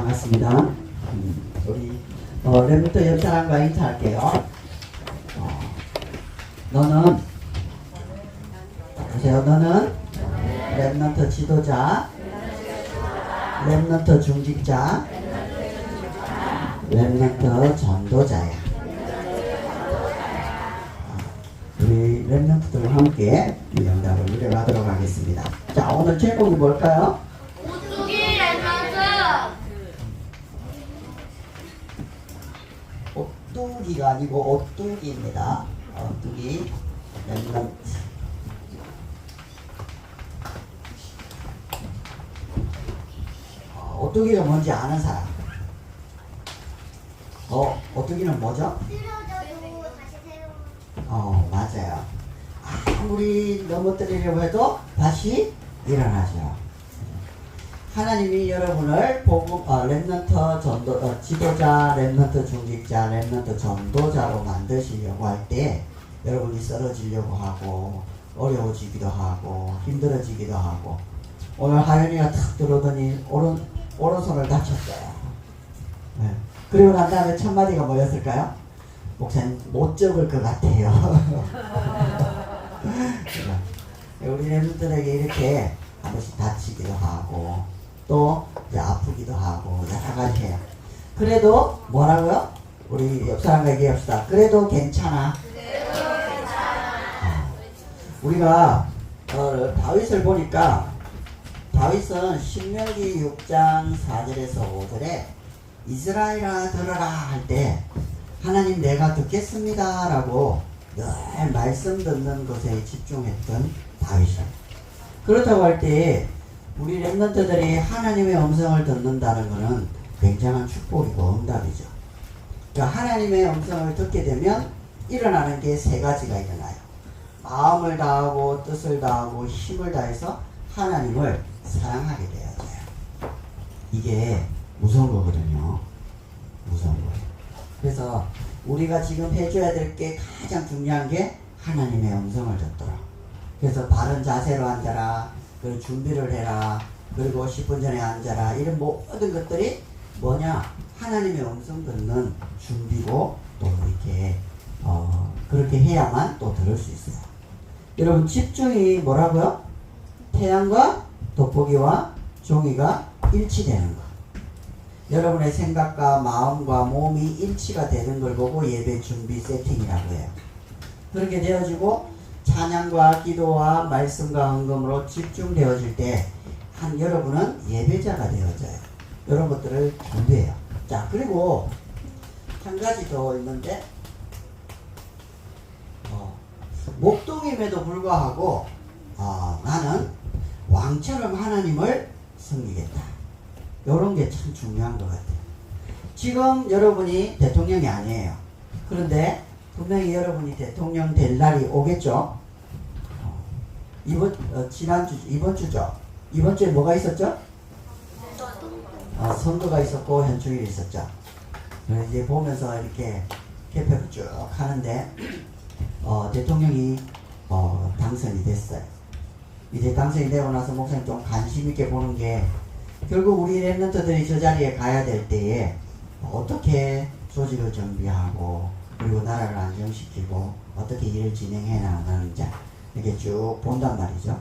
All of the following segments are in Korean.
반갑습니다. 우리 랩부터 옆 사람과 인사할게요. 너는 보세요. 너는 랩런트 지도자, 랩런트 중직자, 랩런트 전도자야. 우리 랩런트들과 함께 이 영답을 누려가도록 하겠습니다. 자, 오늘 제목이 뭘까요? 오뚜기 랩런트. 오뚜기가 아니고 오뚜기입니다. 오뚜기 랩런트. 오뚜기가 뭔지 아는 사람? 오뚜기는 뭐죠? 쓰러져도 다시 세워. 맞아요. 아무리 넘어뜨리려고 해도 다시 일어나죠. 하나님이 여러분을 랩런트 전도, 지도자, 랩런트 중직자, 랩런트 전도자로 만드시려고 할 때 여러분이 쓰러지려고 하고 어려워지기도 하고 힘들어지기도 하고 오늘 하연이가 탁 들어오더니 오른손을 다쳤어요. 네. 그리고 난 다음에 첫 마디가 뭐였을까요? 목사님 못 적을 것 같아요. 우리 랩런트들에게 이렇게 한 번씩 다치기도 하고 또 이제 아프기도 하고 여러 가지 해요. 그래도 뭐라고요? 우리 옆 사람과 얘기합시다. 그래도 괜찮아. 우리가 다윗을 보니까 다윗은 신명기 6장 4절에서 5절에 이스라엘아 들어라 할 때 하나님 내가 듣겠습니다 라고 늘 말씀 듣는 것에 집중했던 다윗이에요. 그렇다고 할 때 우리 랩런트들이 하나님의 음성을 듣는다는 것은 굉장한 축복이고 응답이죠. 그러니까 하나님의 음성을 듣게 되면 일어나는 게 세 가지가 일어나요. 마음을 다하고 뜻을 다하고 힘을 다해서 하나님을 사랑하게 되어져요. 이게 무서운 거거든요. 무서운 거예요. 그래서 우리가 지금 해줘야 될 게 가장 중요한 게 하나님의 음성을 듣도록. 그래서 바른 자세로 앉아라. 그리고 준비를 해라. 그리고 10분 전에 앉아라. 이런 모든 것들이 뭐냐? 하나님의 음성 듣는 준비고 또 이렇게 그렇게 해야만 또 들을 수 있어요. 여러분 집중이 뭐라고요? 태양과 돋보기와 종이가 일치되는 것. 여러분의 생각과 마음과 몸이 일치가 되는 걸 보고 예배 준비 세팅이라고 해요. 그렇게 되어지고 찬양과 기도와 말씀과 헌금으로 집중되어질 때 여러분은 예배자가 되어져요. 이런 것들을 준비해요. 자, 그리고 한 가지 더 있는데 목동임에도 불구하고 나는 왕처럼 하나님을 섬기겠다. 이런 게 참 중요한 것 같아요. 지금 여러분이 대통령이 아니에요. 그런데 분명히 여러분이 대통령 될 날이 오겠죠. 이번 주죠. 이번 주에 뭐가 있었죠? 선거가 있었고 현충일이 있었죠. 이제 보면서 이렇게 개표를 쭉 하는데 대통령이 당선이 됐어요. 이제 당선이 되고 나서 목사님 좀 관심 있게 보는 게 결국 우리 랩런트들이 저 자리에 가야 될 때에 어떻게 조직을 정비하고 그리고 나라를 안정시키고 어떻게 일을 진행해 나가는지 이렇게 쭉 본단 말이죠.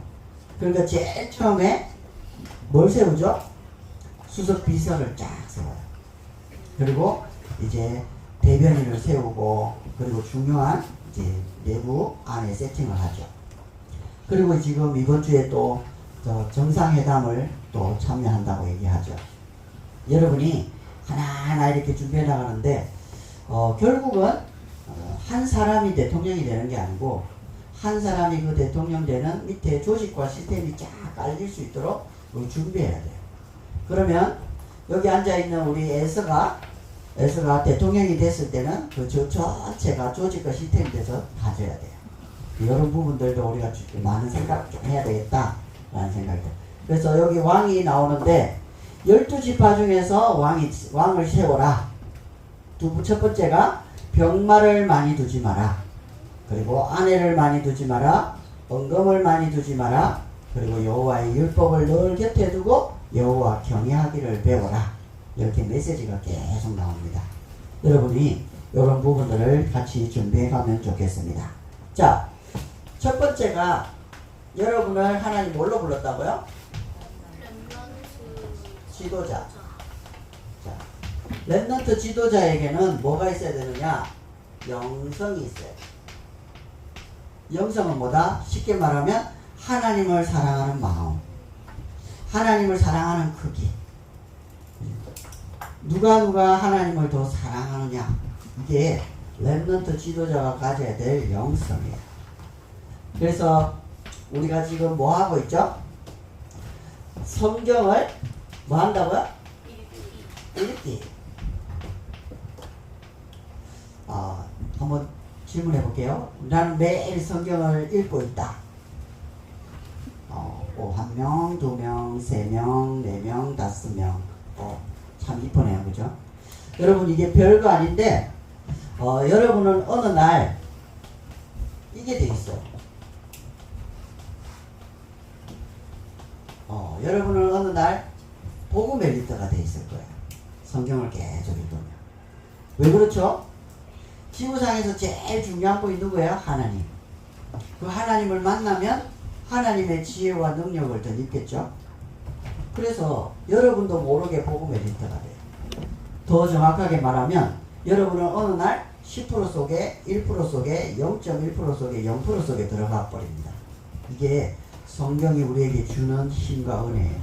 그러니까 제일 처음에 뭘 세우죠? 수석 비서를 쫙 세워요. 그리고 이제 대변인을 세우고 그리고 중요한 이제 내부 안에 세팅을 하죠. 그리고 지금 이번 주에 또 정상회담을 또 참여한다고 얘기하죠. 여러분이 하나하나 이렇게 준비해 나가는데 결국은 한 사람이 대통령이 되는 게 아니고 한 사람이 그 대통령 되는 밑에 조직과 시스템이 쫙 깔릴 수 있도록 우리 준비해야 돼요. 그러면 여기 앉아있는 우리 에서가 대통령이 됐을 때는 그 전체가 조직과 시스템이 돼서 가져야 돼요. 이런 부분들도 우리가 많은 생각 좀 해야 되겠다 라는 생각이 들어요. 그래서 여기 왕이 나오는데 12지파 중에서 왕을 세워라. 첫 번째가 병마를 많이 두지 마라. 그리고 아내를 많이 두지 마라. 언금을 많이 두지 마라. 그리고 여호와의 율법을 늘 곁에 두고 여호와 경외하기를 배워라. 이렇게 메시지가 계속 나옵니다. 여러분이 이런 부분들을 같이 준비해 가면 좋겠습니다. 자, 첫 번째가 여러분을 하나님 뭘로 불렀다고요? 지도자. 자, 렘넌트 지도자에게는 뭐가 있어야 되느냐? 영성이 있어요. 영성은 뭐다? 쉽게 말하면 하나님을 사랑하는 마음, 하나님을 사랑하는 크기. 누가 하나님을 더 사랑하느냐, 이게 렘넌트 지도자가 가져야 될 영성이에요. 그래서 우리가 지금 뭐 하고 있죠? 성경을 뭐 한다고요? 읽기. 한번 질문해 볼게요. 나는 매일 성경을 읽고 있다. 1명, 2명, 3명, 4명, 5명. 참 이쁘네요. 그죠? 여러분, 이게 별거 아닌데, 여러분은 어느 날, 이게 돼 있어요. 여러분은 어느 날, 복음의 리더가 돼 있을 거예요. 성경을 계속 읽으면. 왜 그렇죠? 지구상에서 제일 중요한 분이 누구예요? 하나님. 그 하나님을 만나면 하나님의 지혜와 능력을 더 입겠죠? 그래서 여러분도 모르게 복음의 리더가 돼요. 더 정확하게 말하면 여러분은 어느 날 10% 속에 1% 속에 0.1% 속에 0% 속에 들어가 버립니다. 이게 성경이 우리에게 주는 힘과 은혜예요.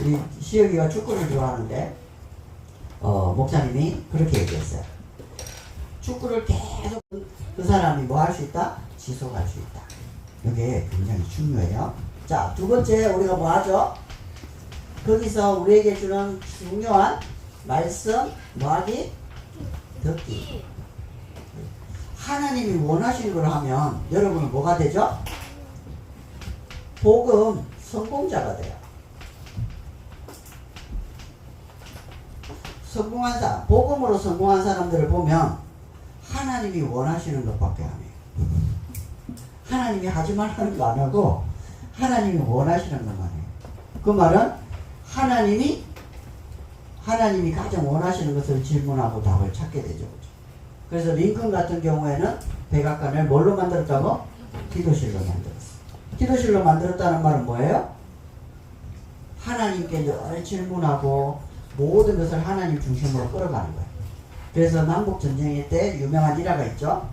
우리 시혁이가 축구를 좋아하는데 목사님이 그렇게 얘기했어요. 축구를 계속 그 사람이 뭐 할 수 있다? 지속할 수 있다. 이게 굉장히 중요해요. 자, 두 번째 우리가 뭐 하죠? 거기서 우리에게 주는 중요한 말씀 뭐 하기? 듣기. 하나님이 원하시는 걸 하면 여러분은 뭐가 되죠? 복음 성공자가 돼요. 성공한 사람, 복음으로 성공한 사람들을 보면 하나님이 원하시는 것밖에 안 해요. 하나님이 하지 말라는 거 안 하고 하나님이 원하시는 것만 해요. 그 말은 하나님이 가장 원하시는 것을 질문하고 답을 찾게 되죠. 그래서 링컨 같은 경우에는 백악관을 뭘로 만들었다고? 기도실로 만들었어요. 기도실로 만들었다는 말은 뭐예요? 하나님께 늘 질문하고 모든 것을 하나님 중심으로 끌어가는 거예요. 그래서 남북전쟁 때 유명한 일화가 있죠.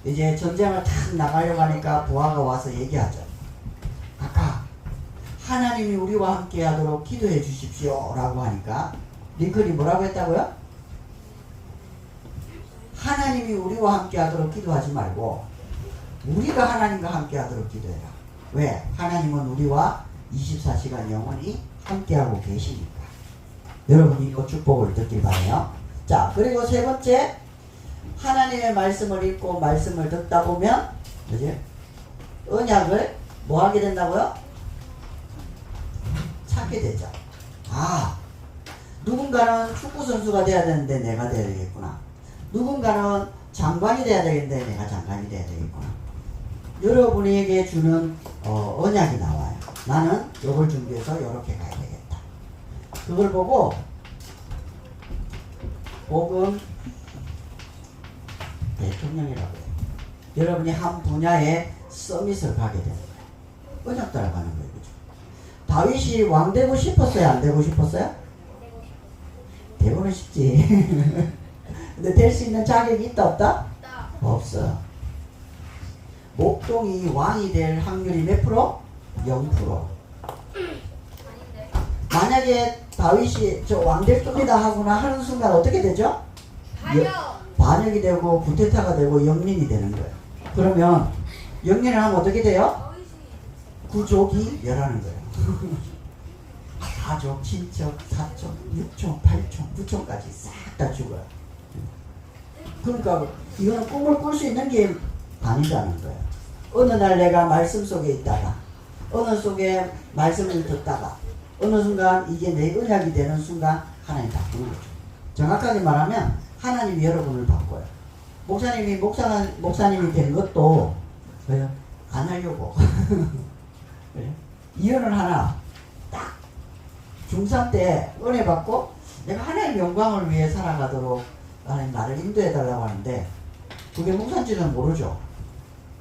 이제 전쟁을 탁 나가려고 하니까 부하가 와서 얘기하죠. 아까 하나님이 우리와 함께 하도록 기도해 주십시오 라고 하니까 링컨이 뭐라고 했다고요? 하나님이 우리와 함께 하도록 기도하지 말고 우리가 하나님과 함께 하도록 기도해라. 왜? 하나님은 우리와 24시간 영원히 함께하고 계시니까. 여러분이 이 축복을 듣길 바라요. 자, 그리고 세 번째, 하나님의 말씀을 읽고 말씀을 듣다 보면 그지? 언약을 뭐 하게 된다고요? 찾게 되죠. 누군가는 축구선수가 돼야 되는데 내가 돼야 되겠구나. 누군가는 장관이 돼야 되겠는데 내가 장관이 돼야 되겠구나. 여러분에게 주는 언약이 나와요. 나는 이걸 준비해서 이렇게 가야 되겠다. 그걸 보고 복음 대통령이라고 해요. 여러분이 한 분야에 서밋을 가게 되는 거예요. 언약 따라가는 거예요. 그죠? 다윗이 왕 되고 싶었어요? 안 되고 싶었어요? 되고는 싶지. 근데 될 수 있는 자격이 있다 없다? 없어. 목동이 왕이 될 확률이 몇 프로? 0%. 만약에 다윗이 저 왕 될 겁니다 하거나 하는 순간 어떻게 되죠? 반역이 되고 구테타가 되고 영린이 되는 거예요. 그러면 영린을 하면 어떻게 돼요? 구족이 멸하는 거예요. 가족, 친척, 사촌, 육촌, 팔촌, 구촌까지 싹 다 죽어요. 그러니까 이거는 꿈을 꿀 수 있는 게 아니라는 거예요. 어느 날 내가 말씀 속에 있다가 어느 속에 말씀을 듣다가 어느 순간 이게 내 언약이 되는 순간 하나님 바꾸는 거죠. 정확하게 말하면 하나님이 여러분을 바꿔요. 목사님이 된 것도 왜요? 안 하려고. 이혼을 하나 딱 중3 때 은혜 받고 내가 하나님의 영광을 위해 살아가도록 하나님 나를 인도해 달라고 하는데 그게 목사인지는 모르죠.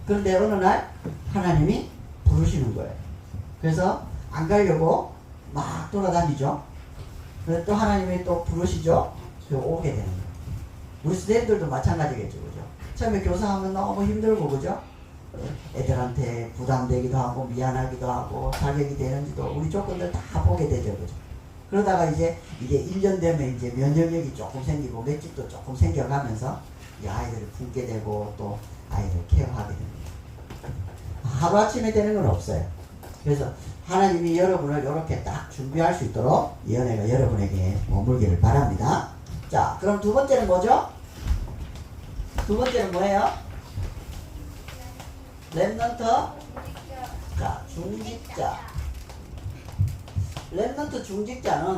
그런데 어느 날 하나님이 부르시는 거예요. 그래서 안 가려고 막 돌아다니죠. 그래서 또 하나님이 또 부르시죠. 그래서 오게 되는 거예요. 우리 스태프들도 마찬가지겠죠. 그죠? 처음에 교사하면 너무 힘들고 그죠? 애들한테 부담되기도 하고 미안하기도 하고 자격이 되는지도 우리 조건들 다 보게 되죠. 그죠? 그러다가 이제 이게 1년 되면 이제 면역력이 조금 생기고 맷집도 조금 생겨가면서 이 아이들을 품게 되고 또 아이들을 케어하게 됩니다. 하루아침에 되는 건 없어요. 그래서 하나님이 여러분을 이렇게 딱 준비할 수 있도록 이 은혜가 여러분에게 머물기를 바랍니다. 자, 그럼 두 번째는 뭐죠? 두 번째는 뭐예요? 렘넌트? 자, 중직자. 렘넌트 중직자는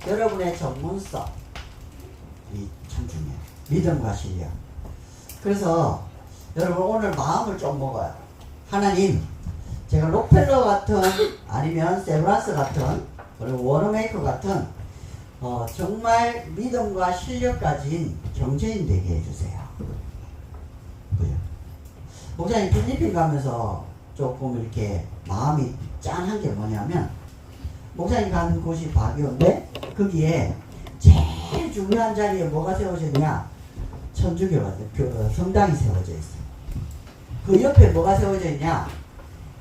여러분의 전문성 이 참 중요해요. 믿음과 신뢰. 그래서 여러분 오늘 마음을 좀 먹어요. 하나님, 제가 록펠러 같은 아니면 세브란스 같은 그리고 워너메이커 같은 정말 믿음과 실력 가진 경제인 되게 해주세요. 그죠? 목사님 필리핀 가면서 조금 이렇게 마음이 짠한 게 뭐냐면 목사님 간 곳이 바기오인데 거기에 제일 중요한 자리에 뭐가 세워졌냐? 천주교가 성당이 세워져 있어요. 그 옆에 뭐가 세워져 있냐?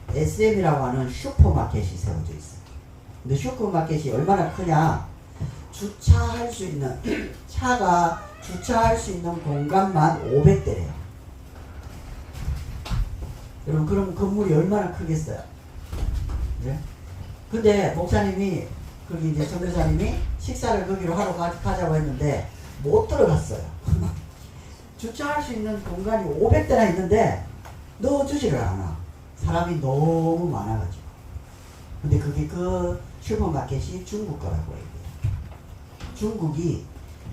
SM이라고 하는 슈퍼마켓이 세워져 있어요. 근데 슈퍼마켓이 얼마나 크냐? 주차할 수 있는 차가 주차할 수 있는 공간만 500대래요. 여러분 그럼 건물이 얼마나 크겠어요? 네? 근데 목사님이 거기 이제 선교사님이 식사를 거기로 하러 가자고 했는데 못 들어갔어요. 주차할 수 있는 공간이 500대나 있는데 넣어주지를 않아. 사람이 너무 많아가지고. 근데 그게 그 슈퍼마켓이 중국 거라고 해요. 중국이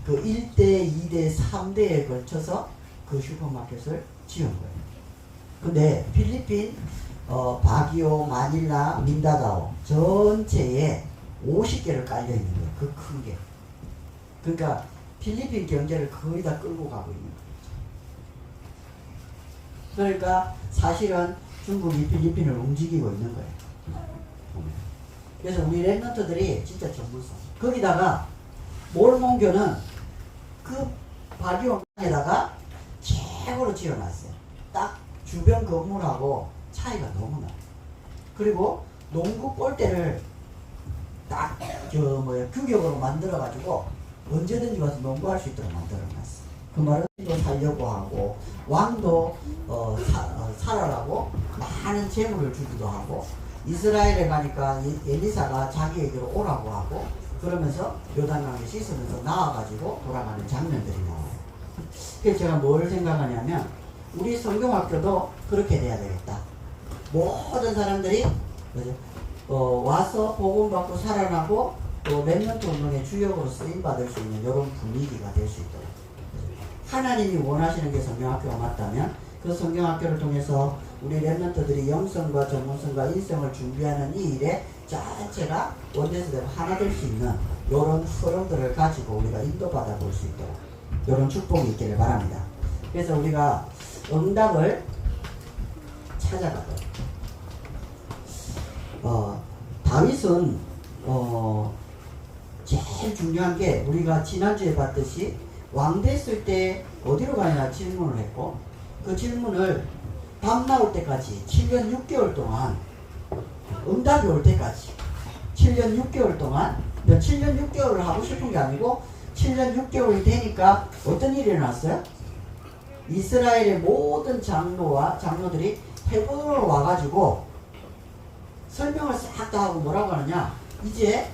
그 1대, 2대, 3대에 걸쳐서 그 슈퍼마켓을 지은 거예요. 근데 필리핀 바기오, 마닐라, 민다나오 전체에 50개를 깔려 있는 거예요. 그 큰 게. 그러니까 필리핀 경제를 거의 다 끌고 가고 있는 거예요. 그러니까 사실은 중국이 필리핀을 움직이고 있는 거예요. 그래서 우리 랩런트들이 진짜 전문성. 거기다가 몰몬교는 그 바기오에다가 최고로 지어놨어요. 딱 주변 건물하고 차이가 너무 나요. 그리고 농구 골대를 딱 규격으로 만들어가지고 언제든지 와서 농구할 수 있도록 만들어놨어요. 그 말은 또 살려고 하고 왕도 살아라고 많은 재물을 주기도 하고 이스라엘에 가니까 엘리사가 자기에게로 오라고 하고 그러면서 요단강에 씻으면서 나와가지고 돌아가는 장면들이 나와요. 그래서 제가 뭘 생각하냐면 우리 성경학교도 그렇게 돼야 되겠다. 모든 사람들이 와서 복음받고 살아나고 또 렘넌트 운동의 주역으로 쓰임받을 수 있는 이런 분위기가 될 수 있도록 하나님이 원하시는 게 성경학교가 맞다면 그 성경학교를 통해서 우리 렘넌트들이 영성과 전문성과 인성을 준비하는 이 일에 자체가 원대스대로 하나 될 수 있는 이런 흐름들을 가지고 우리가 인도받아 볼 수 있도록 이런 축복이 있기를 바랍니다. 그래서 우리가 응답을 찾아가도록 다윗은 제일 중요한 게 우리가 지난주에 봤듯이 왕 됐을 때 어디로 가냐 질문을 했고 그 질문을 답 나올 때까지 7년 6개월 동안 응답이 올 때까지 7년 6개월 동안 7년 6개월을 하고 싶은 게 아니고 7년 6개월이 되니까 어떤 일이 일어났어요? 이스라엘의 모든 장로들이 헤브론으로 와가지고 설명을 싹 다 하고 뭐라고 하느냐 이제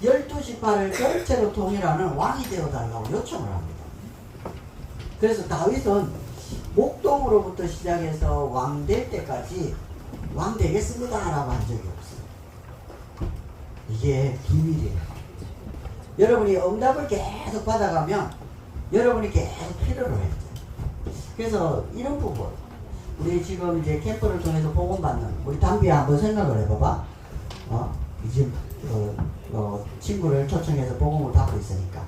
12지파를 전체로 통일하는 왕이 되어달라고 요청을 합니다. 그래서 다윗은 목동으로부터 시작해서 왕 될 때까지 왕 되겠습니다 라고 한 적이 없어요. 이게 비밀이에요. 여러분이 응답을 계속 받아가면 여러분이 계속 필요로 해요. 그래서 이런 부분 우리 지금 이제 캠프를 통해서 복음 받는 우리 담비야 한번 생각을 해봐봐. 이제 친구를 초청해서 복음을 받고 있으니까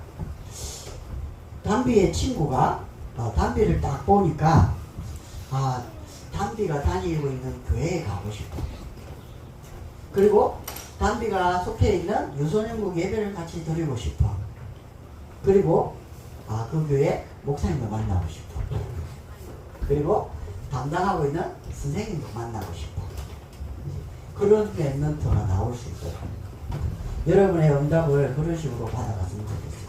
담비의 친구가 담비를 딱 보니까 담비가 다니고 있는 교회에 가고 싶어. 그리고 담비가 속해 있는 유소년국 예배를 같이 드리고 싶어. 그리고 그 교회 목사님도 만나고 싶어. 그리고 담당하고 있는 선생님도 만나고 싶어. 그런 랩런트가 나올 수 있어요. 여러분의 응답을 그런 식으로 받아갔으면 좋겠어요.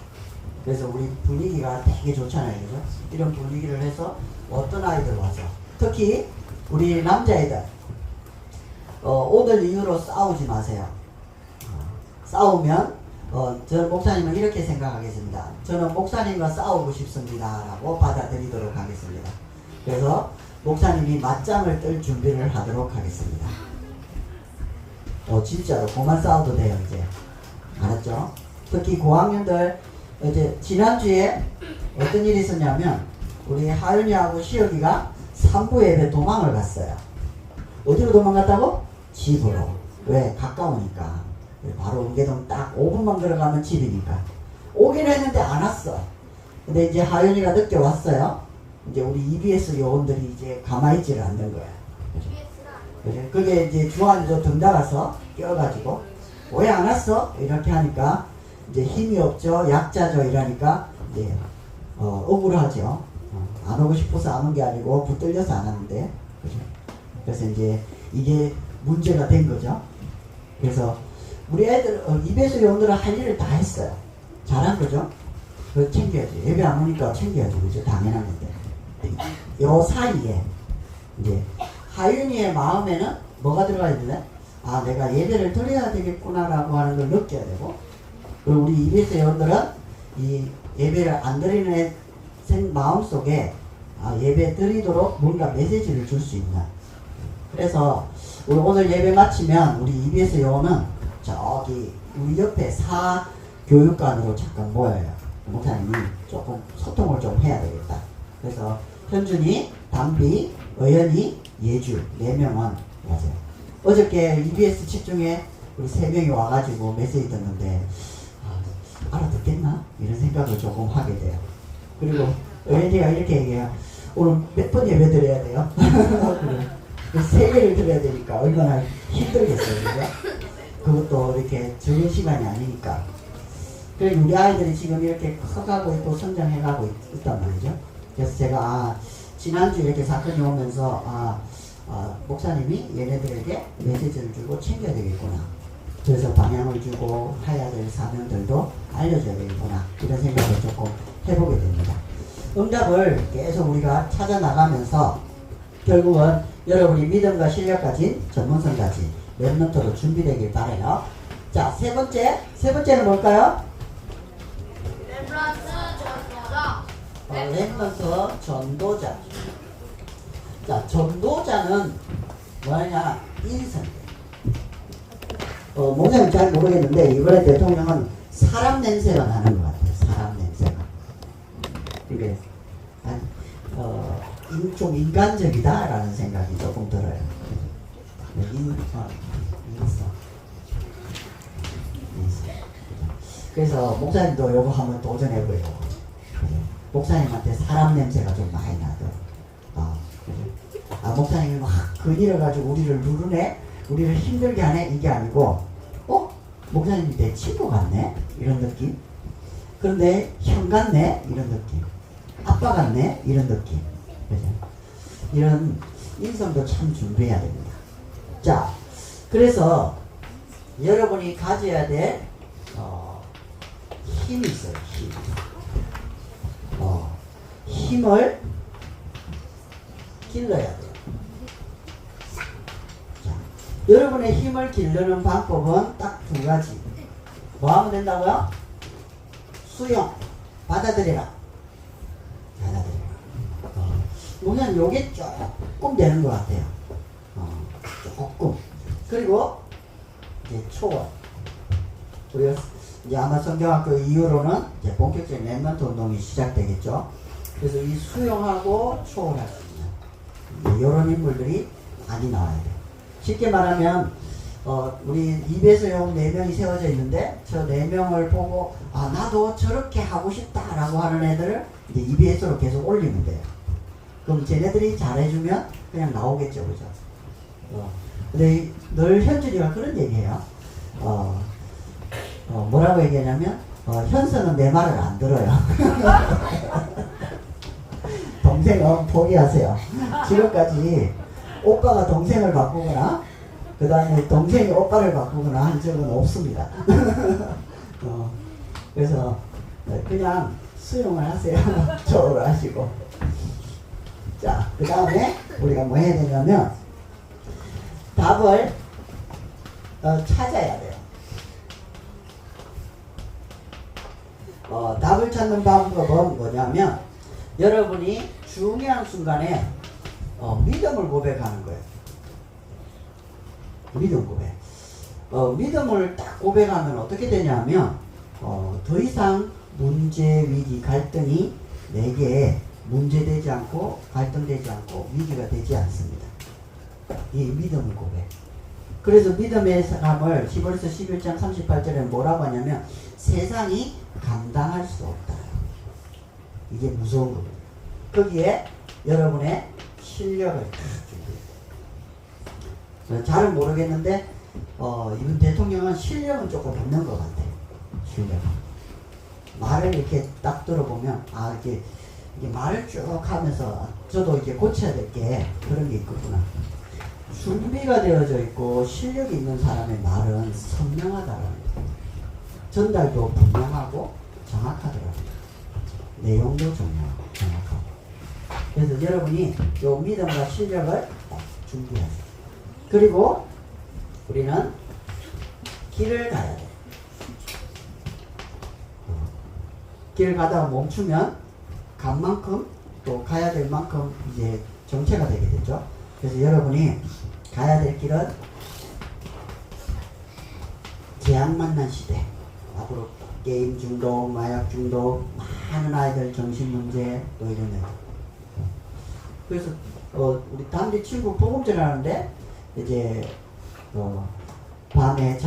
그래서 우리 분위기가 되게 좋잖아요. 그죠? 이런 분위기를 해서 어떤 아이들 와서 특히 우리 남자애들 오늘 이후로 싸우지 마세요. 싸우면 저는 목사님은 이렇게 생각하겠습니다. 저는 목사님과 싸우고 싶습니다 라고 받아들이도록 하겠습니다. 그래서 목사님이 맞짱을 뜰 준비를 하도록 하겠습니다. 진짜로 그만 싸워도 돼요. 이제 알았죠? 특히 고학년들 이제 지난주에 어떤 일이 있었냐면 우리 하윤이하고 시혁이가 3부 예배 도망을 갔어요. 어디로 도망갔다고? 집으로. 왜? 가까우니까. 바로 은계동 딱 5분만 걸어가면 집이니까. 오긴 했는데 안 왔어. 근데 이제 하윤이가 늦게 왔어요. 이제 우리 EBS 요원들이 이제 가만히 있지를 않는 거야. 그죠? 그게 이제 주한이도 등달아서 껴가지고 왜 안 왔어? 이렇게 하니까 이제 힘이 없죠, 약자죠 이러니까 이제 억울하죠. 안 오고 싶어서 안 온 게 아니고 붙들려서 안 왔는데, 그죠? 그래서 이제 이게 문제가 된 거죠. 그래서 우리 애들 EBS 요원들은 할 일을 다 했어요. 잘한 거죠. 그거 챙겨야지. 예배 안 오니까 챙겨야지, 그죠? 당연한 건데. 요 사이에 이제 하윤이의 마음에는 뭐가 들어가야 되나? 내가 예배를 드려야 되겠구나라고 하는 걸 느껴야 되고, 그리고 우리 EBS 회원들은 이 예배를 안 드리는 애 마음 속에 예배 드리도록 뭔가 메시지를 줄 수 있는. 그래서 우리 오늘 예배 마치면 우리 EBS 요원은 저기 우리 옆에 사교육관으로 잠깐 모여요. 목사님이 조금 소통을 좀 해야 되겠다. 그래서 현준이, 담비, 어연이, 예주 4명은 맞아요. 어저께 EBS 집 중에 우리 3명이 와가지고 메시지 듣는데 알아듣겠나? 이런 생각을 조금 하게 돼요. 그리고 어연이가 이렇게 얘기해요. 오늘 몇 번 예배 드려야 돼요? 3개를 드려야 되니까 얼마나 힘들겠어요. 그죠? 그것도 이렇게 적은 시간이 아니니까. 그리고 우리 아이들이 지금 이렇게 커가고 있고 성장해가고 있단 말이죠. 그래서 제가 지난주 이렇게 사건이 오면서 목사님이 얘네들에게 메시지를 주고 챙겨야 되겠구나. 그래서 방향을 주고 해야 될 사명들도 알려줘야 되겠구나. 이런 생각을 조금 해보게 됩니다. 응답을 계속 우리가 찾아나가면서 결국은 여러분이 믿음과 실력 가진 전문성까지 랩런트로 준비되길 바라요. 자, 세 번째는 뭘까요? 랩런트 전도자. 자, 전도자는 뭐냐? 인성이에요. 목사님 잘 모르겠는데 이번에 대통령은 사람 냄새가 나는 것 같아요. 사람 냄새가. 이게 좀 인간적이다라는 생각이 조금 들어요. 인성. 그래서 목사님도 요거 한번 도전해보려고. 목사님한테 사람 냄새가 좀 많이 나더라고요. 목사님이 막 근이려가지고 우리를 누르네? 우리를 힘들게 하네? 이게 아니고, 목사님이 내 친구 같네? 이런 느낌? 그런데 형 같네? 이런 느낌. 아빠 같네? 이런 느낌. 그죠? 이런 인성도 참 준비해야 됩니다. 자, 그래서 여러분이 가져야 될 힘이 있어요. 힘을 길러야 돼요. 자, 여러분의 힘을 기르는 방법은 딱 2가지. 뭐 하면 된다고요? 수용, 받아들여라. 보면 요게 조금 되는 것 같아요. 조금. 그리고 이제 초월. 우리가 이제 아마 성경학교 이후로는 이제 본격적인 랩런트 운동이 시작되겠죠. 그래서 이 수용하고 초월할 수 있는 이런 인물들이 많이 나와야 돼요. 쉽게 말하면 우리 EBS용 4명이 세워져 있는데 저 4명을 보고 아 나도 저렇게 하고 싶다라고 하는 애들을 이제 EBS로 계속 올리면 돼요. 그럼 쟤네들이 잘해주면 그냥 나오겠죠, 그죠? 근데 늘 현준이가 그런 얘기해요. 뭐라고 얘기하냐면 현서는 내 말을 안 들어요. 동생은 포기하세요. 지금까지 오빠가 동생을 바꾸거나 그 다음에 동생이 오빠를 바꾸거나 한 적은 없습니다. 그래서 그냥 수용을 하세요. 저를 하시고. 자, 그 다음에 우리가 뭐 해야 되냐면 답을 찾아야 돼요. 답을 찾는 방법은 뭐냐면 여러분이 중요한 순간에 믿음을 고백하는 거예요. 믿음 고백. 믿음을 딱 고백하면 어떻게 되냐면 더 이상 문제, 위기, 갈등이 내게 문제되지 않고 갈등되지 않고 위기가 되지 않습니다. 이 믿음을 고백. 그래서 믿음의 사람을 히브리서 11장 38절에 뭐라고 하냐면 세상이 감당할 수 없다. 이게 무서운 겁니다. 거기에 여러분의 실력을 다 준비해요. 잘은 모르겠는데 이번 대통령은 실력은 조금 있는 것 같아요. 실력은. 말을 이렇게 딱 들어보면 이게 말을 쭉 하면서 저도 이렇게 고쳐야 될 게 그런 게 있구나. 준비가 되어져 있고 실력이 있는 사람의 말은 선명하다라는 거예요. 전달도 분명하고 정확하더라고요. 내용도 정확하고. 그래서 여러분이 요 믿음과 실력을 준비하세요. 그리고 우리는 길을 가야 돼. 길을 가다가 멈추면 간 만큼 또 가야 될 만큼 이제 정체가 되게 되죠. 그래서 여러분이 가야 될 길은 재앙 만난 시대. 앞으로 게임 중독, 마약 중독, 많은 아이들 정신 문제 또 이런 애. 그래서 우리 단디 친구 복음 전하는데 이제 밤에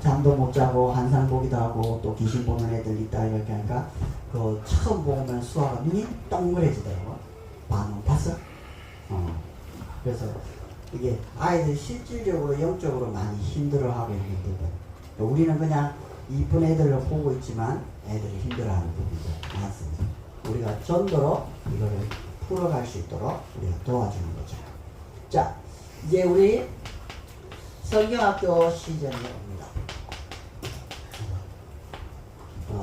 잠도 못 자고 한산 보기도 하고 또 귀신 보는 애들 있다 이렇게 하니까 처음 보면 수아가 눈이 동그래지더라고. 반응 봤어? 그래서 이게 아이들이 실질적으로 영적으로 많이 힘들어하고 있는데 우리는 그냥 이쁜 애들을 보고 있지만 애들이 힘들어하는 부분도 많습니다. 우리가 전도로 이거를 풀어갈 수 있도록 우리가 도와주는 거죠. 자, 이제 우리 성경학교 시즌이 옵니다.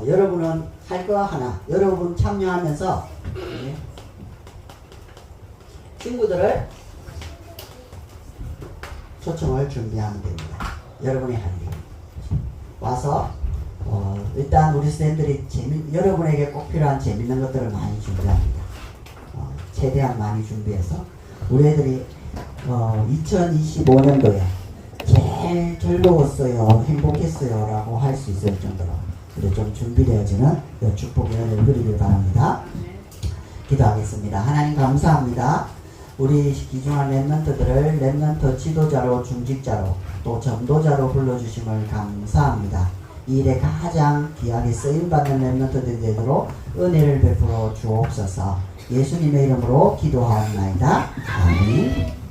여러분은 할 거 하나, 여러분 참여하면서 친구들을 초청을 준비하면 됩니다. 여러분이 할 일. 와서 일단 우리 선생님들이 여러분에게 꼭 필요한 재밌는 것들을 많이 준비합니다. 최대한 많이 준비해서 우리 애들이 2025년도에 제일 즐거웠어요, 행복했어요 라고 할 수 있을 정도로 좀 준비되어지는 축복의 은혜를 누리길 바랍니다. 기도하겠습니다. 하나님 감사합니다. 우리 귀중한 랩런트들을 랩런트 지도자로 중직자로 또 전도자로 불러주심을 감사합니다. 이 일에 가장 귀하게 쓰임받는 랩런트들이 되도록 은혜를 베풀어 주옵소서. 예수님의 이름으로 기도하옵나이다. 아멘.